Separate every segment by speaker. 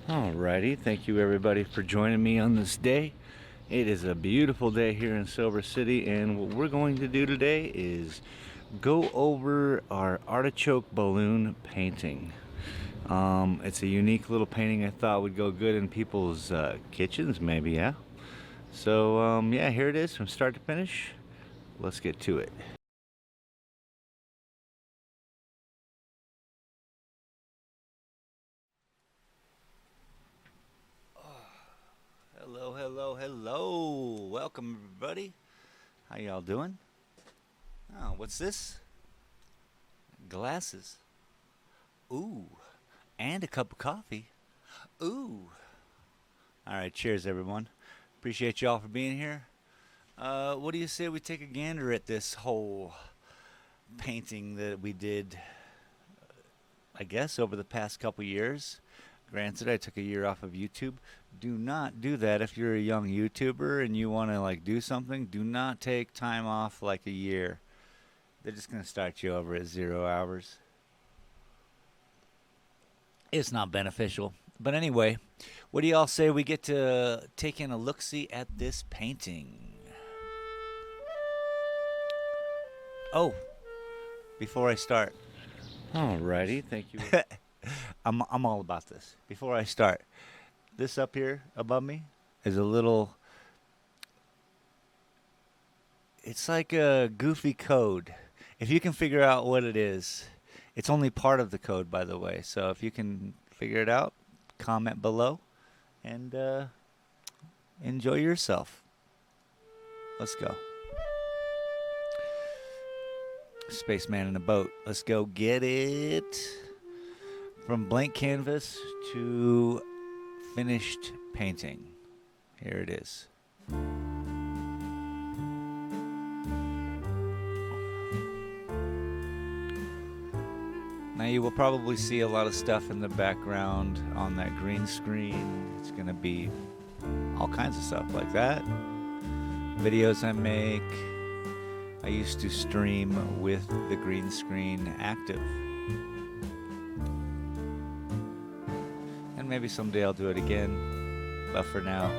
Speaker 1: Alrighty, thank you everybody for joining me on this day. It is a beautiful day here in Silver City, and what we're going to do today is go over our artichoke balloon painting. It's a unique little painting I thought would go good in people's kitchens, maybe, yeah? So, yeah, here it is from start to finish. Let's get to it. Hello, hello, hello. Welcome, everybody. How y'all doing? Oh, what's this? Glasses. Ooh, and a cup of coffee. Ooh. All right, cheers, everyone. Appreciate y'all for being here. What do you say we take a gander at this whole painting that we did, I guess, over the past couple years? Granted, I took a year off of YouTube. Do not do that if you're a young YouTuber and you want to like do something. Do not take time off like a year. They're just gonna start you over at 0 hours. It's not beneficial. But anyway, what do y'all say we get to take in a look-see at this painting? Oh, before I start, alrighty, thank you. I'm all about this. Before I start, this up here above me is a little. It's like a goofy code. If you can figure out what it is, it's only part of the code, by the way. So if you can figure it out, comment below and enjoy yourself. Let's go. Spaceman in a boat. Let's go get it. From blank canvas to finished painting. Here it is. Now you will probably see a lot of stuff in the background on that green screen. It's going to be all kinds of stuff like that. Videos I make. I used to stream with the green screen active. And maybe someday I'll do it again. But for now,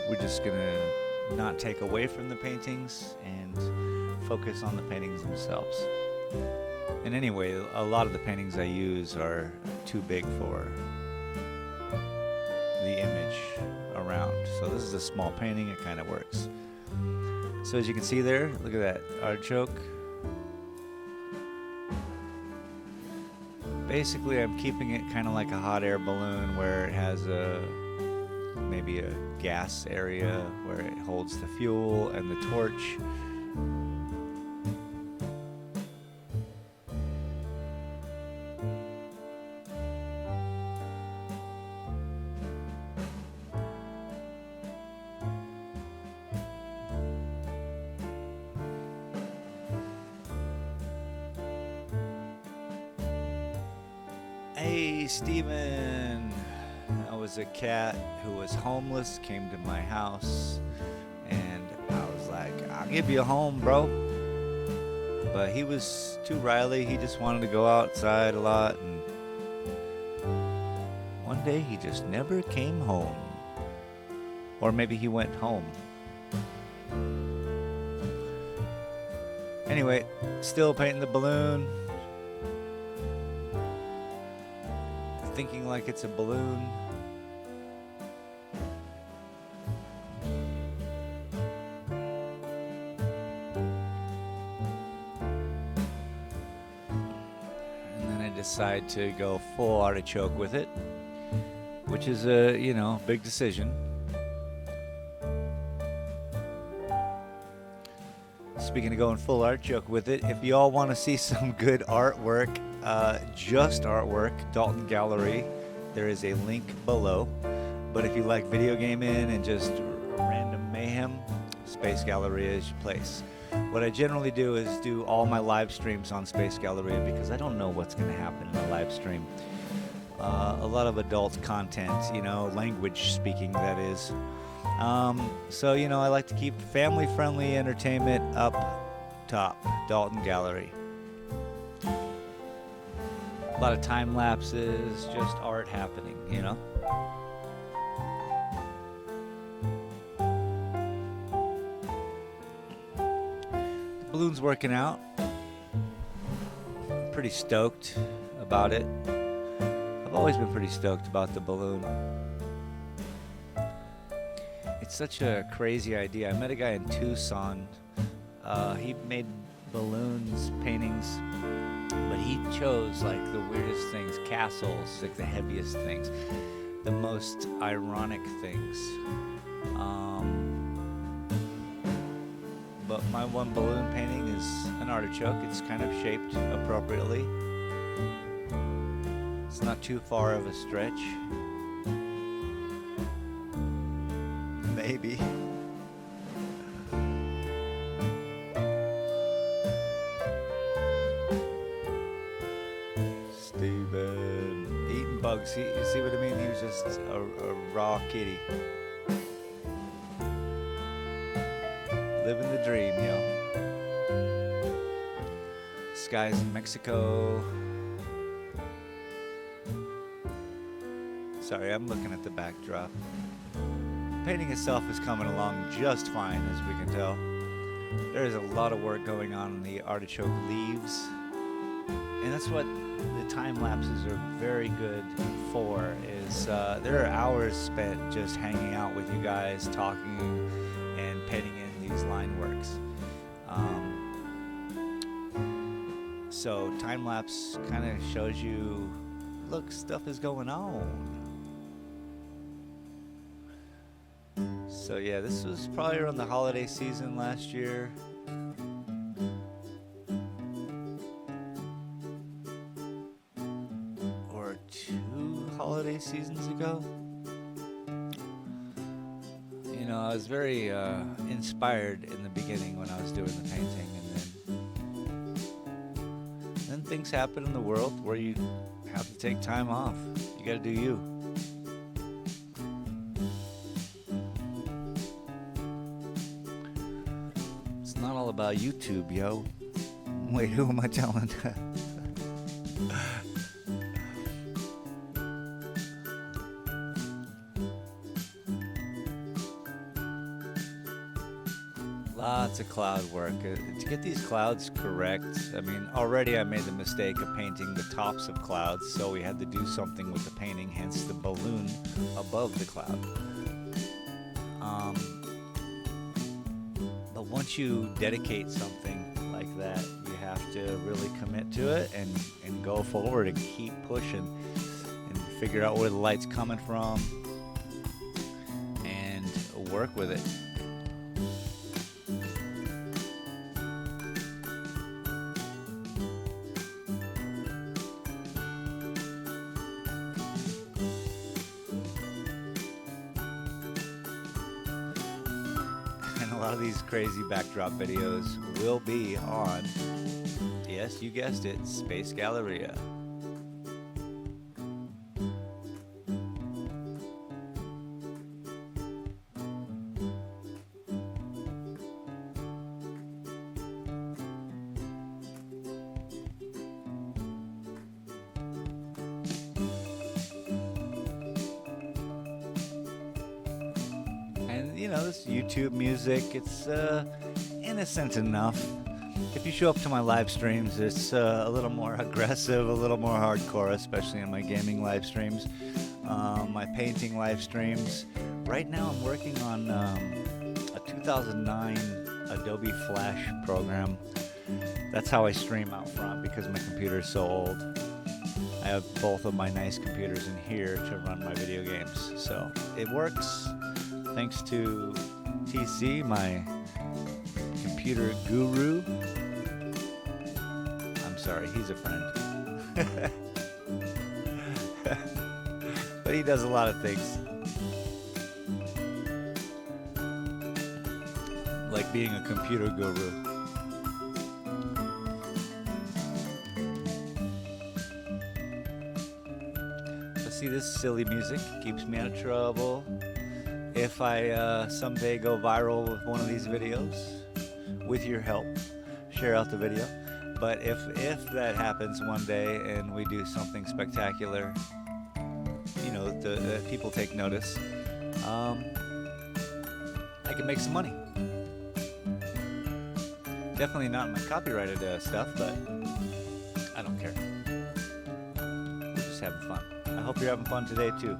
Speaker 1: we're just going to not take away from the paintings and focus on the paintings themselves. And anyway, a lot of the paintings I use are too big for the image around. So this is a small painting, it kind of works. So as you can see there, look at that artichoke. Basically, I'm keeping it kind of like a hot air balloon where it has maybe a gas area where it holds the fuel and the torch. Hey, Steven. I was a cat who was homeless, came to my house, and I was like, I'll give you a home, bro. But he was too Riley. He just wanted to go outside a lot, and one day he just never came home. Or maybe he went home. Anyway, still painting the balloon. Thinking like it's a balloon. And then I decide to go full artichoke with it, which is a, big decision. Speaking of going full artichoke with it, if you all want to see some good artwork, just artwork, Dalton Gallery, there is a link below. But if you like video gaming and just random mayhem, Space Galleria is your place. What I generally do is do all my live streams on Space Galleria because I don't know what's going to happen in a live stream. A lot of adult content, language speaking, that is. So, I like to keep family-friendly entertainment up top, Dalton Gallery. A lot of time lapses, just art happening, you know? The balloon's working out. I'm pretty stoked about it. I've always been pretty stoked about the balloon. It's such a crazy idea. I met a guy in Tucson. He made balloons, paintings, but he chose like the weirdest things, castles, like the heaviest things, the most ironic things. But my one balloon painting is an artichoke. It's kind of shaped appropriately. It's not too far of a stretch. Maybe. Steven. Eating bugs. You see what I mean? He was just a raw kitty. Living the dream, yo. Skies in Mexico. Sorry, I'm looking at the backdrop. The painting itself is coming along just fine, as we can tell. There is a lot of work going on in the artichoke leaves, and that's what the time lapses are very good for. Is there are hours spent just hanging out with you guys, talking and painting in these line works. So time lapse kind of shows you, look, stuff is going on. So yeah, this was probably around the holiday season last year. Or 2 holiday seasons ago. You know, I was very inspired in the beginning when I was doing the painting, and then things happen in the world where you have to take time off. You gotta do you. It's not all about YouTube, yo. Wait, who am I telling? Lots of cloud work. To get these clouds correct, I mean, already I made the mistake of painting the tops of clouds, so we had to do something with the painting, hence the balloon above the cloud. But once you dedicate something like that, you have to really commit to it and go forward and keep pushing and figure out where the light's coming from and work with it. A lot of these crazy backdrop videos will be on, yes, you guessed it, Space Galleria. You know, this YouTube music, it's innocent enough. If you show up to my live streams, it's a little more aggressive, a little more hardcore, especially on my gaming live streams, my painting live streams. Right now I'm working on a 2009 Adobe Flash program. That's how I stream out front because my computer is so old. I have both of my nice computers in here to run my video games, so it works. Thanks to TC, my computer guru. I'm sorry, he's a friend. But he does a lot of things. Like being a computer guru. But see, this silly music keeps me out of trouble. If I someday go viral with one of these videos, with your help, share out the video. But if that happens one day and we do something spectacular, you know, the people take notice, I can make some money. Definitely not my copyrighted stuff, but I don't care. We're just having fun. I hope you're having fun today too.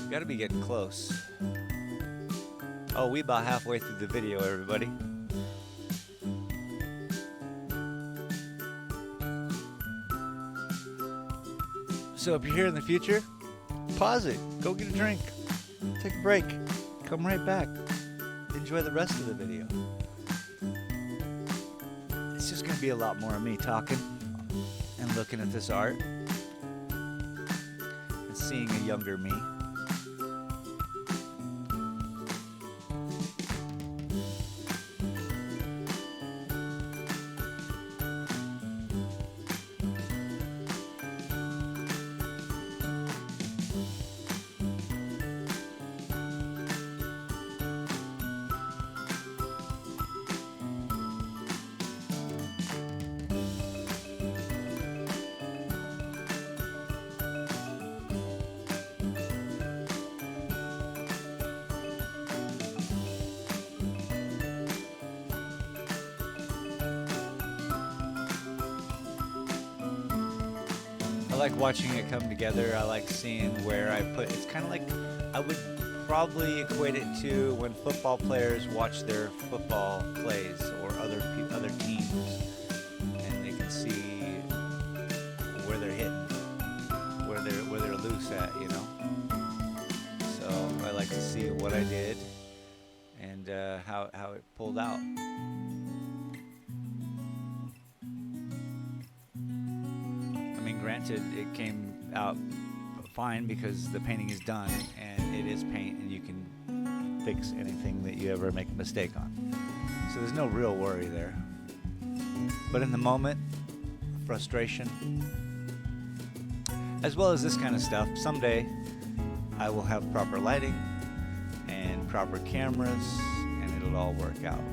Speaker 1: Gotta be getting close. Oh, we about halfway through the video, everybody. So if you're here in the future, pause it, go get a drink, take a break, come right back, enjoy the rest of the video. It's just gonna be a lot more of me talking and looking at this art and seeing a younger me. I like watching it come together. I like seeing where I put. It's kind of like I would probably equate it to when football players watch their football plays or other teams, and they can see where they're hitting, where they're loose at, you know. So I like to see what I did and how it pulled out. Granted, it came out fine because the painting is done and it is paint and you can fix anything that you ever make a mistake on. So there's no real worry there. But in the moment, frustration, as well as this kind of stuff, someday I will have proper lighting and proper cameras and it'll all work out.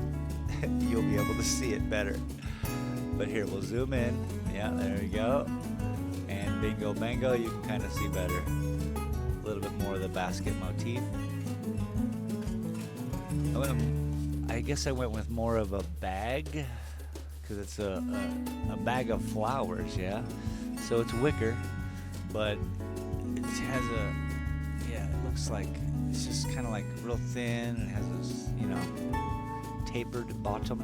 Speaker 1: You'll be able to see it better. But here, we'll zoom in. Yeah, there we go. And bingo bango, you can kind of see better. A little bit more of the basket motif. I guess I went with more of a bag, because it's a bag of flowers, yeah? So it's wicker, but it has it looks like, it's just kind of like real thin, and it has this, you know, tapered bottom.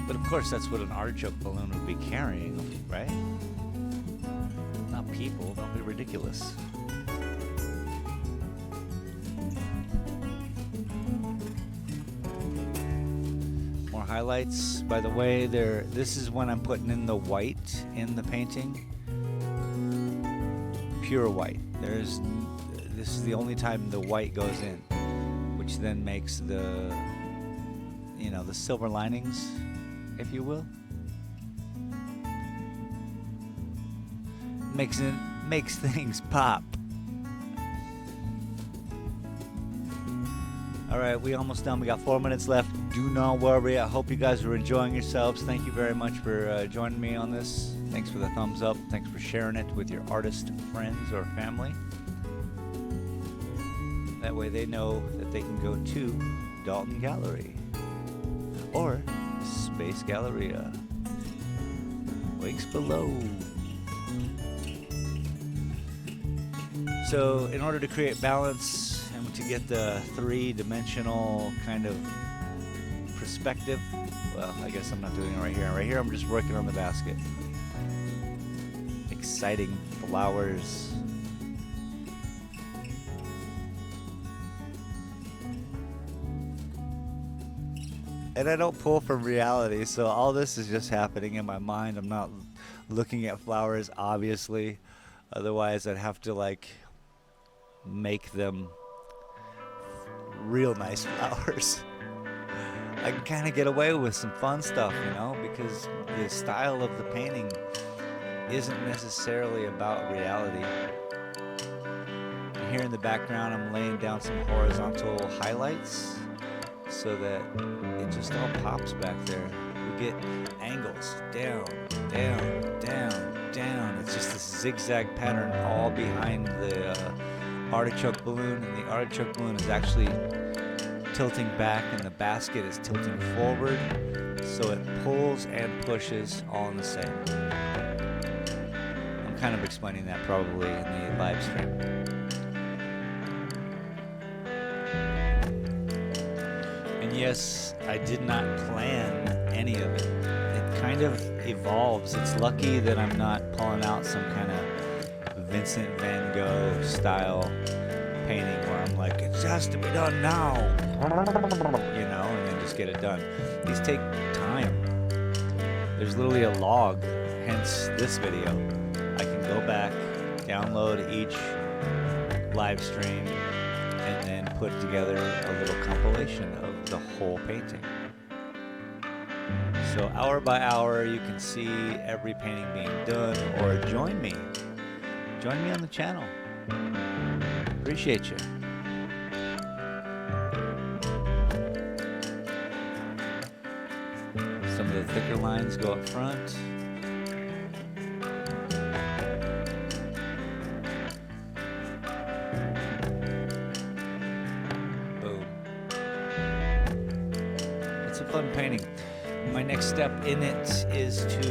Speaker 1: But of course, that's what an artichoke balloon would be carrying, right? Not people, don't be ridiculous. More highlights. By the way, this is when I'm putting in the white in the painting. Pure white. This is the only time the white goes in, which then makes the, you know, the silver linings, if you will, makes things pop. All right, we almost done. We got 4 minutes left. Do not worry. I hope you guys are enjoying yourselves. Thank you very much for joining me on this. Thanks for the thumbs up. Thanks for sharing it with your artist friends or family. That way they know that they can go to Dalton Gallery or Space Galleria. Links below. So in order to create balance and to get the three-dimensional kind of perspective, well, I guess I'm not doing it right here. Right here I'm just working on the basket. Exciting flowers. And I don't pull from reality, so all this is just happening in my mind. I'm not looking at flowers, obviously. Otherwise, I'd have to, like, make them real nice flowers. I can kind of get away with some fun stuff, you know, because the style of the painting isn't necessarily about reality. And here in the background, I'm laying down some horizontal highlights so that it just all pops back there. We get angles, down, down, down, down. It's just this zigzag pattern all behind the artichoke balloon, and the artichoke balloon is actually tilting back and the basket is tilting forward, so it pulls and pushes all in the same. I'm kind of explaining that probably in the live stream. And yes, I did not plan any of it. It kind of evolves. It's lucky that I'm not pulling out some kind of Vincent van Gogh style painting where I'm like, it has to be done now, you know, and then just get it done. These take time. There's literally a log, hence this video. I can go back, download each live stream, and then put together a little compilation of the whole painting. So hour by hour, you can see every painting being done, or join me. Join me on the channel. Appreciate you. Some of the thicker lines go up front. Boom. It's a fun painting. My next step in it is to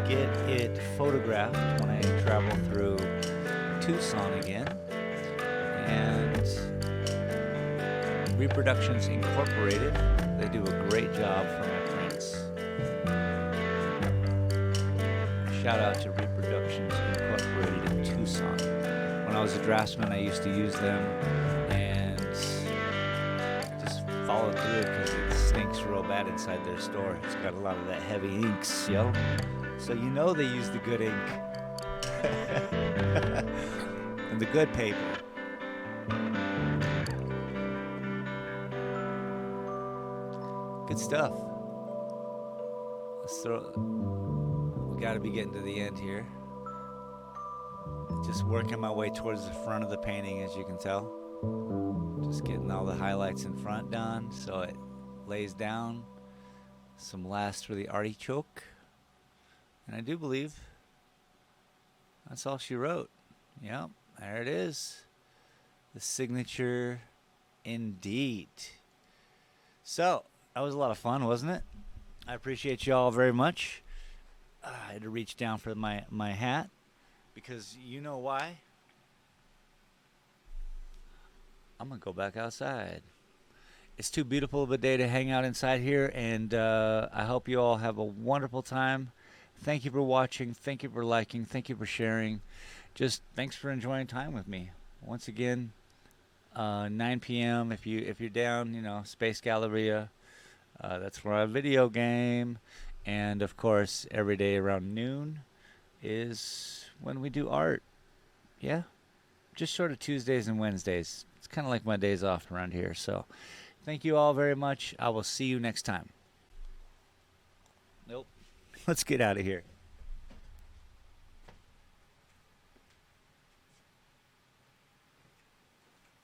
Speaker 1: get it photographed when I travel through Tucson again. And Reproductions Incorporated, they do a great job for my prints. Shout out to Reproductions Incorporated in Tucson. When I was a draftsman, I used to use them and just followed through because it stinks real bad inside their store. It's got a lot of that heavy inks, yo. So you know they use the good ink and the good paper. Good stuff. We got to be getting to the end here. Just working my way towards the front of the painting, as you can tell. Just getting all the highlights in front done so it lays down some last for the artichoke. And I do believe that's all she wrote. Yep, there it is. The signature indeed. So, that was a lot of fun, wasn't it? I appreciate you all very much. I had to reach down for my hat because you know why? I'm going to go back outside. It's too beautiful of a day to hang out inside here, and I hope you all have a wonderful time. Thank you for watching. Thank you for liking. Thank you for sharing. Just thanks for enjoying time with me. Once again, 9 p.m. If you're down, you know, Space Galleria. That's for our video game. And, of course, every day around noon is when we do art. Yeah? Just sort of Tuesdays and Wednesdays. It's kind of like my days off around here. So, thank you all very much. I will see you next time. Nope. Let's get out of here.